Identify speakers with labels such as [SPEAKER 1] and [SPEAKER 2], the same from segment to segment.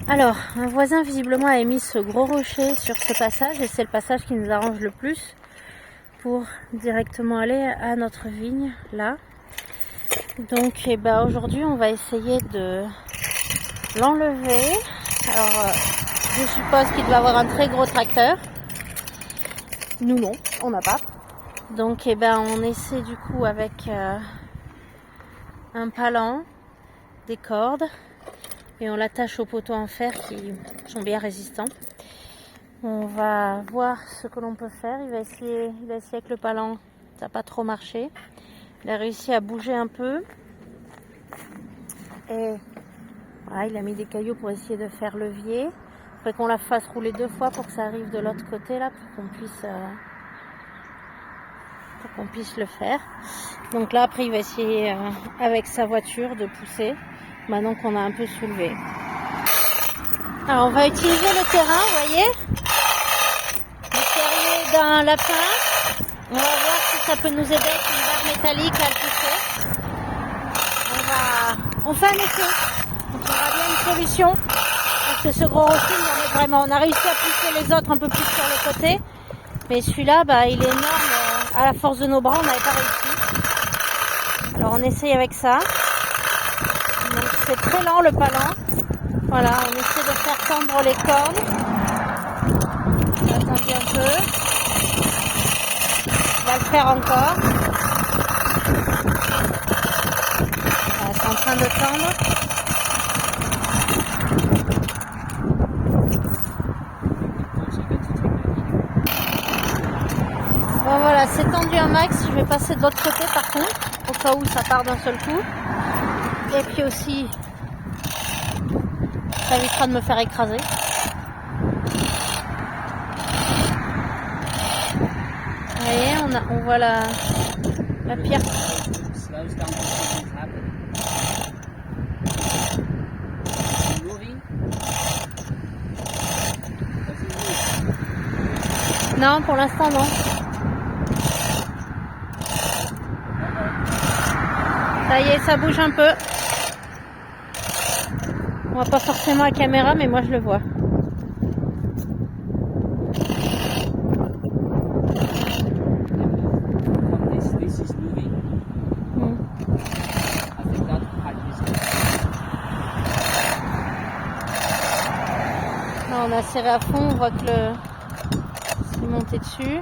[SPEAKER 1] Alors, un voisin visiblement a mis ce gros rocher sur ce passage et c'est le passage qui nous arrange le plus pour directement aller à notre vigne là. Donc aujourd'hui on va essayer de l'enlever. Alors je suppose qu'il doit avoir un très gros tracteur. Nous non, on n'a pas. Donc on essaie du coup avec un palan, des cordes et on l'attache aux poteaux en fer qui sont bien résistants. On va voir ce que l'on peut faire. Il a essayé avec le palan, ça n'a pas trop marché. Il a réussi à bouger un peu. Et voilà, il a mis des cailloux pour essayer de faire levier. Il faudrait qu'on la fasse rouler 2 fois pour que ça arrive de l'autre côté là, pour qu'on puisse le faire. Donc là après il va essayer avec sa voiture de pousser, maintenant qu'on a un peu soulevé. Alors on va utiliser le terrain, vous voyez, le terrier d'un lapin. On va voir si ça peut nous aider avec une barre métallique à le pousser. On fait un essai, on trouvera bien une solution, parce que ce gros rocher, on a réussi à pousser les autres un peu plus sur le côté, mais celui-là, il est énorme, à la force de nos bras, on n'avait pas réussi. Alors on essaye avec ça, donc c'est très lent le palan, voilà, on essaie de faire tendre les cordes, on va attendre un peu, on va le faire encore. C'est en train de tendre. Bon voilà, c'est tendu un max. Je vais passer de l'autre côté par contre, au cas où ça part d'un seul coup. Et puis aussi, ça évitera de me faire écraser. Vous voyez, on voit la pierre. Non, pour l'instant non. Ça y est, ça bouge un peu. On voit pas forcément la caméra, mais moi je le vois. Là, on a serré à fond, on voit que c'est monté dessus.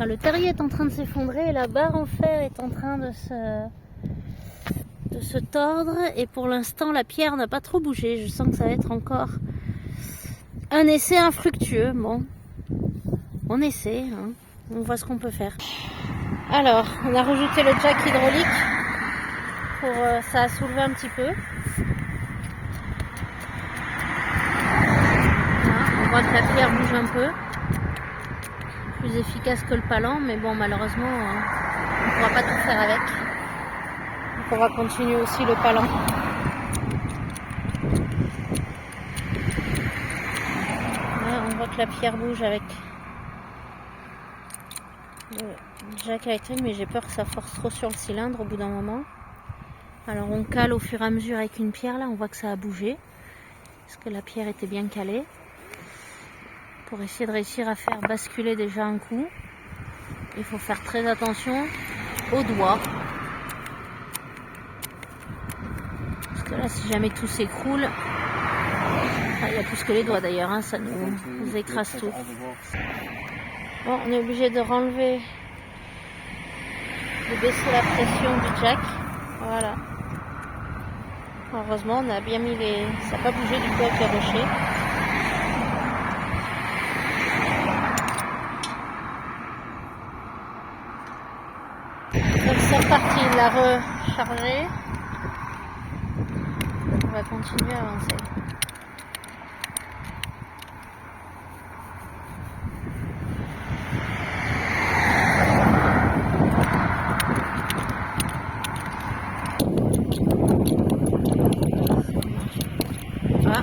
[SPEAKER 1] Le terrier est en train de s'effondrer et la barre en fer est en train de se tordre et pour l'instant la pierre n'a pas trop bougé. Je sens que ça va être encore un essai infructueux. Bon, on essaie, hein. On voit ce qu'on peut faire. Alors, on a rajouté le jack hydraulique pour ça a soulevé un petit peu. Là, on voit que la pierre bouge un peu. Plus efficace que le palan, mais bon, malheureusement on ne pourra pas tout faire avec, donc on va continuer aussi le palan. Là, on voit que la pierre bouge avec le jack électrique, mais j'ai peur que ça force trop sur le cylindre au bout d'un moment. Alors on cale au fur et à mesure avec une pierre. Là on voit que ça a bougé parce que la pierre était bien calée, pour essayer de réussir à faire basculer déjà un coup. Il faut faire très attention aux doigts, parce que là si jamais tout s'écroule, il y a plus que les doigts d'ailleurs, hein, ça nous écrase tout. Bon, on est obligé de renlever, de baisser la pression du jack, voilà. Heureusement on a bien mis ça n'a pas bougé du coup avec le rocher. Donc c'est reparti, il l'a rechargé. On va continuer à avancer. Voilà.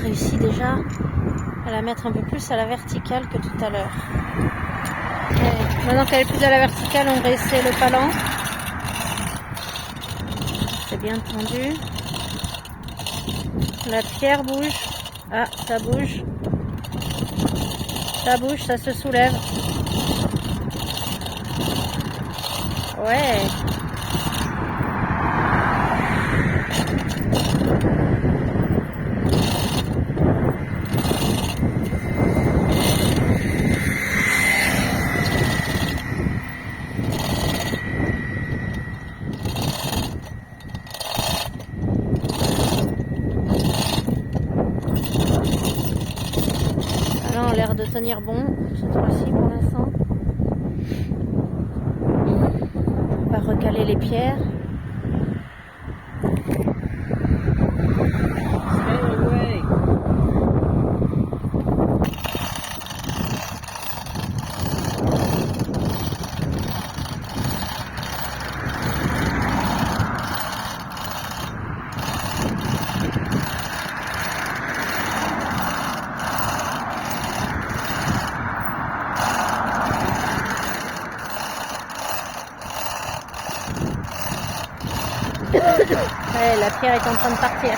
[SPEAKER 1] réussi déjà à la mettre un peu plus à la verticale que tout à l'heure. Maintenant qu'elle est plus à la verticale, on va essayer le palan. C'est bien tendu. La pierre bouge. Ah, ça bouge. Ça bouge, ça se soulève. Ouais. Alors, on a l'air de tenir bon cette fois-ci pour l'instant. On va recaler les pierres. Ouais, la pierre est en train de partir.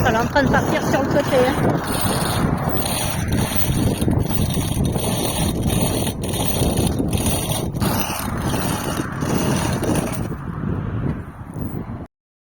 [SPEAKER 1] Elle est en train de partir sur le côté.